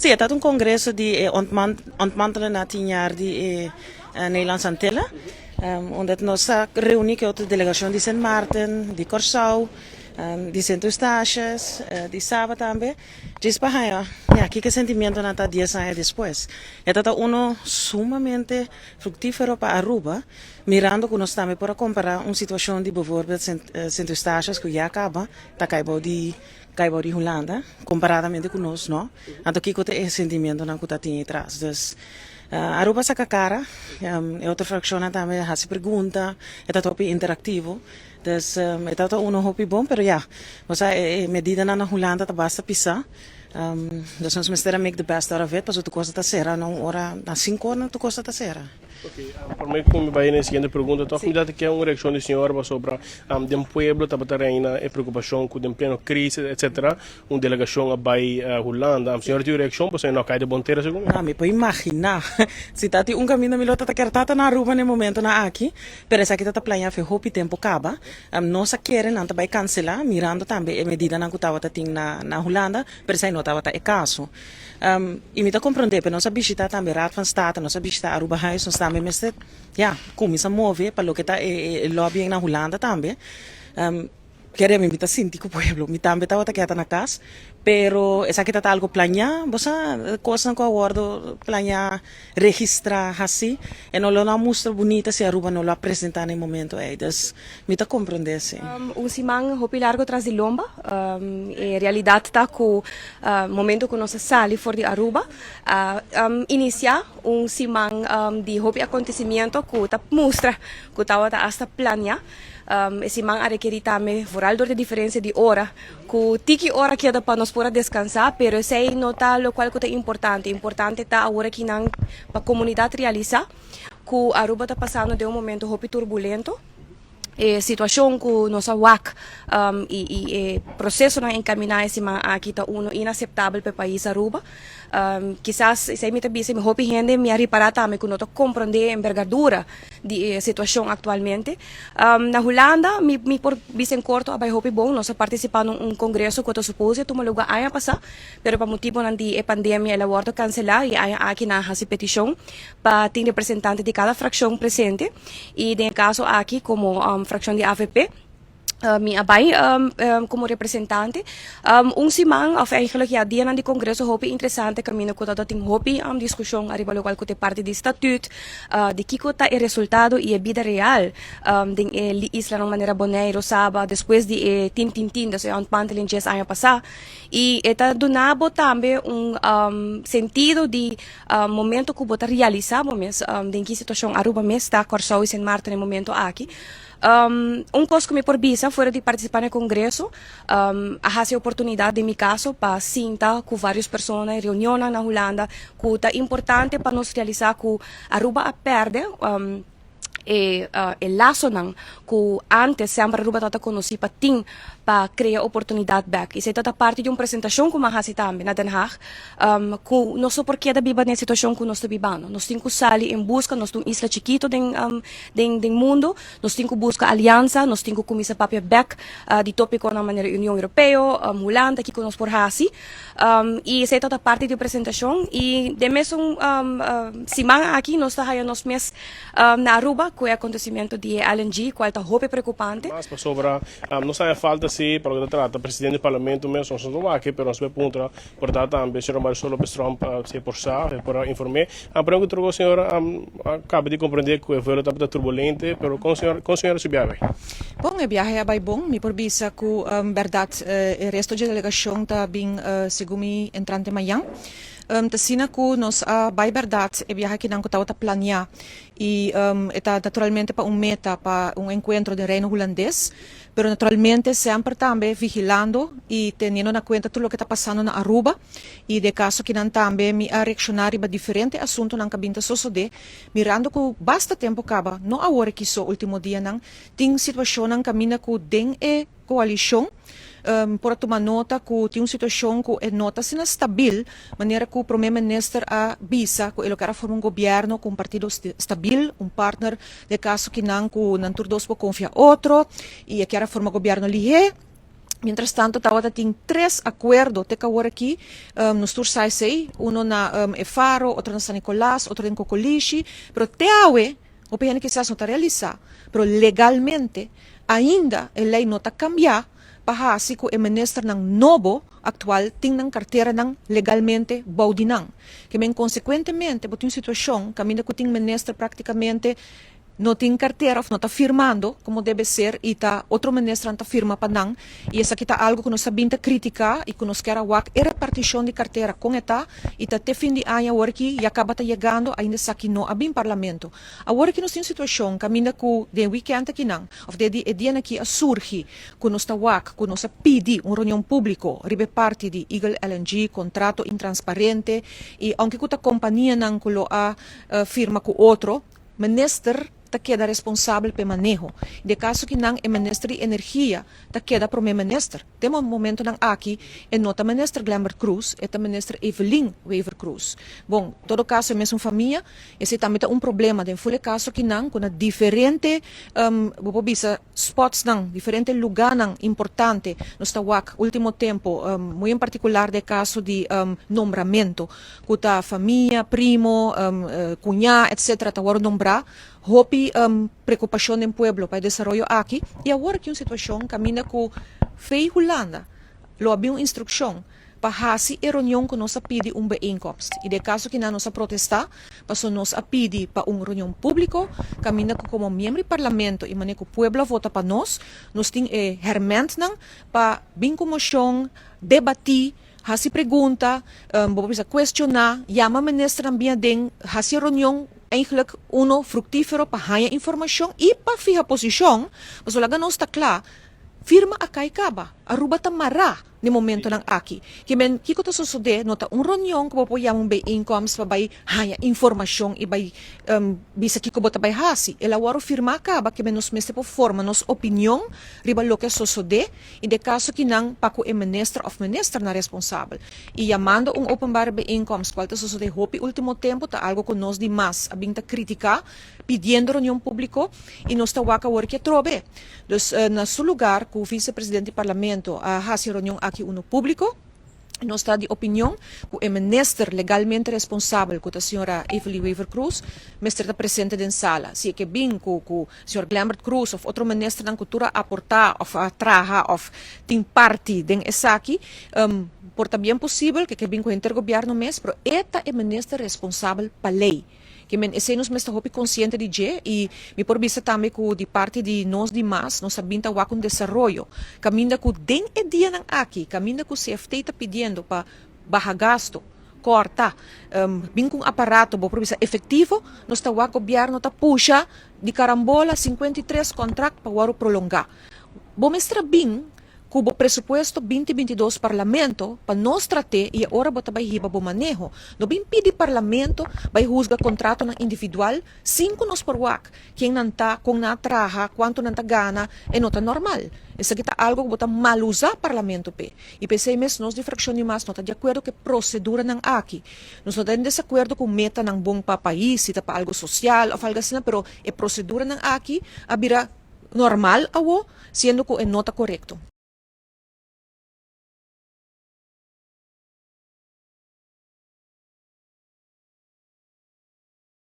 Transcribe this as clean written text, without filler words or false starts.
Sim, het had een congresso die ontmantelen na 10 jaar die Nederlandse Antillen. Omdat nós reunimos com outra delegação de Sint Maarten, de Curaçao, de Sint Eustáchios, de Saba também. Diz para que sentimento não está 10 anos depois. É uno sumamente fructífero para Aruba, mirando que nós também para comparar uma situação de, bijvoorbeeld, Sint Eustáchios, que já acaba, está caibo de Holanda, comparadamente conosco, não? Então, que é o sentimento que está tem atrás. Dus, Aruba sa cara, é outra fração também, a se pergunta, é top interativo. Dus é todo um hobby bom, pero ja, você medida na Holanda tá basta pisar. Dus ons mestera make the best out of it, paso tu costa tá será, não hora na 5 horas tu costa tá será. Ok, por mim como vai na seguinte pergunta, então como dá que é uma reação do senhor sobre do pueblo tá batendo e preocupação com o pleno crise, etc. Uma delegação vai Holanda, o senhor tem reação, você não cai de bonteira segundo? Não, me pode imaginar. Se tá um caminho milota tá querendo na Aruba no momento na aqui, pero essa aqui tá planejando foi hopi tempo acaba. Nós querem não tá vai cancelar, mirando também a medida na que tava tá na Holanda, pero sai não tava tá é caso. E me tá compreender, pero nós visitar também Raad van State, nós visitar Aruba House, nós também mestre, ja, começa a mover para o que tá lobbying na Holanda também. Queria me invitar sentir que o pueblo, me também estava aqui na casa, pero essa aqui tá algo planear, você coisa que eu aguardo planear, registrar assim, e não lo mostra bonita se a Aruba não lo apresentar no momento aí, dus me tá compreender sim. Simang hopi largo tras de lomba, e realidade tá com momento que nós sali for de Aruba, iniciar simang de hopi acontecimento que tá mostra que tá hasta planear. Esse man a requerir também vooral door de diferença de hora que tiki hora que dá para nós poder descansar, pero sei nota lo qual que é importante tá a hora que não para a comunidade realizar que Aruba está passando de momento hopi turbulento. Situação que nossa WAC e processo na encaminhar esse aqui tá inaceitável para o país Aruba. Quizás se me tabise me hopi gente me reparar também que não tô compreender a envergadura de situação atualmente. Na Holanda me por bisen corto abai hopi bom nós participando congresso que eu supose toma lugar aí passar, pero para motivo de pandemia ela volta cancelar e aí aqui na essa petição para ter representante de cada fração presente e no caso aqui como fração de AVP. Mi abay como representante simang of eigenlijk ja dia de congresso hopi interessante caminho que tá tem hopi discussão arriba lo qual que parte de estatuto de que tá o resultado e a vida real de isla de maneira boneiro saba depois de tin da so pantelin jes ano passar e eta donabo também sentido de momento que bota realizar momento de que situação Aruba mes está Curaçao e Sint Maarten no momento aqui. Coisa que me visa fora de participar no congresso, a essa oportunidade, em meu caso, para sentar com várias pessoas na reunião na Holanda, que é importante para nós realizar que Aruba perde laço que antes sempre Aruba estava conhecido para criar oportunidade back. Isso é parte de uma apresentação que nós também na Den Haag, que não só porque da biba na situação que nós estamos vivendo. Nós temos que sair em busca, nós temos isla chiquito do mundo, nós temos que buscar aliança, nós temos que começar papel back de tópico na maneira União Europeia, Holanda, que nós por assim. E isso é toda parte de apresentação e de mesmo semana aqui nós estamos nos mês na Aruba com o acontecimento de LNG, qual está muito preocupante. Mas sobre não sai falta se para o trata presidente do parlamento mesmo não aqui, pero nós ponto portanto também se Romário Lopes Trump se por informar. A pergunta que o senhor acaba de compreender que o voo está turbulento, pero com o senhor se viaja. Bom, o viaje é bem bom, me por visa que verdade o resto da delegação está bem segundo entrante amanhã. Tasina que nós vai verdade o viaje que não estava a planear e está naturalmente para meta para encontro de reino holandês, pero naturalmente sempre também vigilando e tendo na conta tudo o que está passando na Aruba e de caso que não também me reaccionar para diferentes assuntos na cabinda suceder, mirando que basta tempo acaba, não agora que só último dia não tem situação na caminho que tem coalição. Por tomar nota que tem uma situação que é nota sina stabil, maneira que o primeiro-ministro a visa que ele quer formar governo com partido stabil, partner de caso que não todos podem confiar outro e quer formar governo ligeiro. Mientras tanto, tawa ting 3 acuerdo te kawar aqui nos tur sai uno na Faro, outro na San Nicolás, outro em Cocolishi, pero te awe, o que quizás não está realizar, pero legalmente ainda a lei não está cambiar para assim que o ministro ng novo actual ting ng carteira ng legalmente baudinang. Que men consequentemente, botin situação, caminda que ting ministro praticamente não tem carteira, não está firmando como deve ser, e tá outro ministro não está firma para não, e essa aqui tá algo que nós sabemos criticar e que nós queremos a repartição de carteira com eta, e tá até fim de ano agora que e acaba tá chegando ainda aqui no abim parlamento. Agora que nós temos situação, caminha com de weekend aqui não, ou de dia aqui a surge, que nós tá que nós pedi reunião público, ribe parte de Eagle LNG, contrato intransparente, e aunque que a companhia não culo a firma com outro, minister ta queda responsável pelo manejo. De caso que não é ministro de energia, ta queda para o meu ministro. Temos um momento não aqui, é nota ministro Glambert Cruz, é a ministra Evelyn Wever Cruz. Bom, todo caso é mesmo família, esse também é um problema, de full caso que não, com diferente spots não, diferente lugar não importante, no está último tempo, muito em particular de caso de nombramento, com a família, primo, cunhá, etc., ta waro nombrar, hopi preocupação do pueblo para o desenvolvimento aqui, e agora que uma situação caminha com fei Holanda, lo havia uma instrução para assim a reunião que nós pedi bijeenkomst. E de caso que nós protestar, para nós pedi para uma reunião pública, caminha como membro do parlamento e maneira que o pueblo vota para nós temos herment para bem comissão, debatir, hasi pergunta, bisa questionar, chama a ministra também den hasi reunião eigenlijk fructífero para ganhar informação e para fijar posição, mas olha nós está claro, firma a kaba, Aruba tamara ni momento ng aki. Kimen kiko to susude nota reunião que po yamong bay incomes pa bay haya informasyon ibay bisa kiko bota bay hasi. Ela waro firma ka ba kimen nos meste po forma nos opinião riba lo que susude e de caso que nang paku minister of minister na responsável. E llamando openbare bay incomes qual to susude hopi último tempo ta algo que nos dimas abing ta kritika pidiendo reunião público e nos ta waka work trobe. Dus na su lugar ku vice-presidente do parlamento hasi reunião aqui uno público, nós está de opinião que o ministro legalmente responsável, que a senhora Evelyn Wever Cruz, ministro está presente na sala. Se é que bem que o senhor Glambert Cruz ou outro ministro da cultura aportar ou traga ou tem parte de essa aqui, por também possível que bem que o intergoverno mês, mas esta é ministro responsável para lei. Que men esse nos mesta hopi consciente de je e me por vista também que de parte de nós demais nós sabinta wa com desenvolvimento caminda que den e dia nang aqui caminda que o CFT está pedindo para baixar gasto corta bem com aparato bo por vista efetivo nós está wa governo tá puxa de carambola 53 contrato para waro prolongar bo mestra bem kubo presupuesto 2022 parlamento para nós tratar e agora bota vai hiba bo manejo no bem pedi parlamento vai juzga contrato na individual 5 nos por wak quem não tá com na traha quanto não tá gana é nota normal essa que tá algo que bota mal usar parlamento pe e pensei mes nós de fração de mas nota de acordo que procedura não aqui nós não temos desacordo com meta não bom para país se tá para algo social ou algo assim pero é procedura não aqui abira normal awo sendo que é nota correto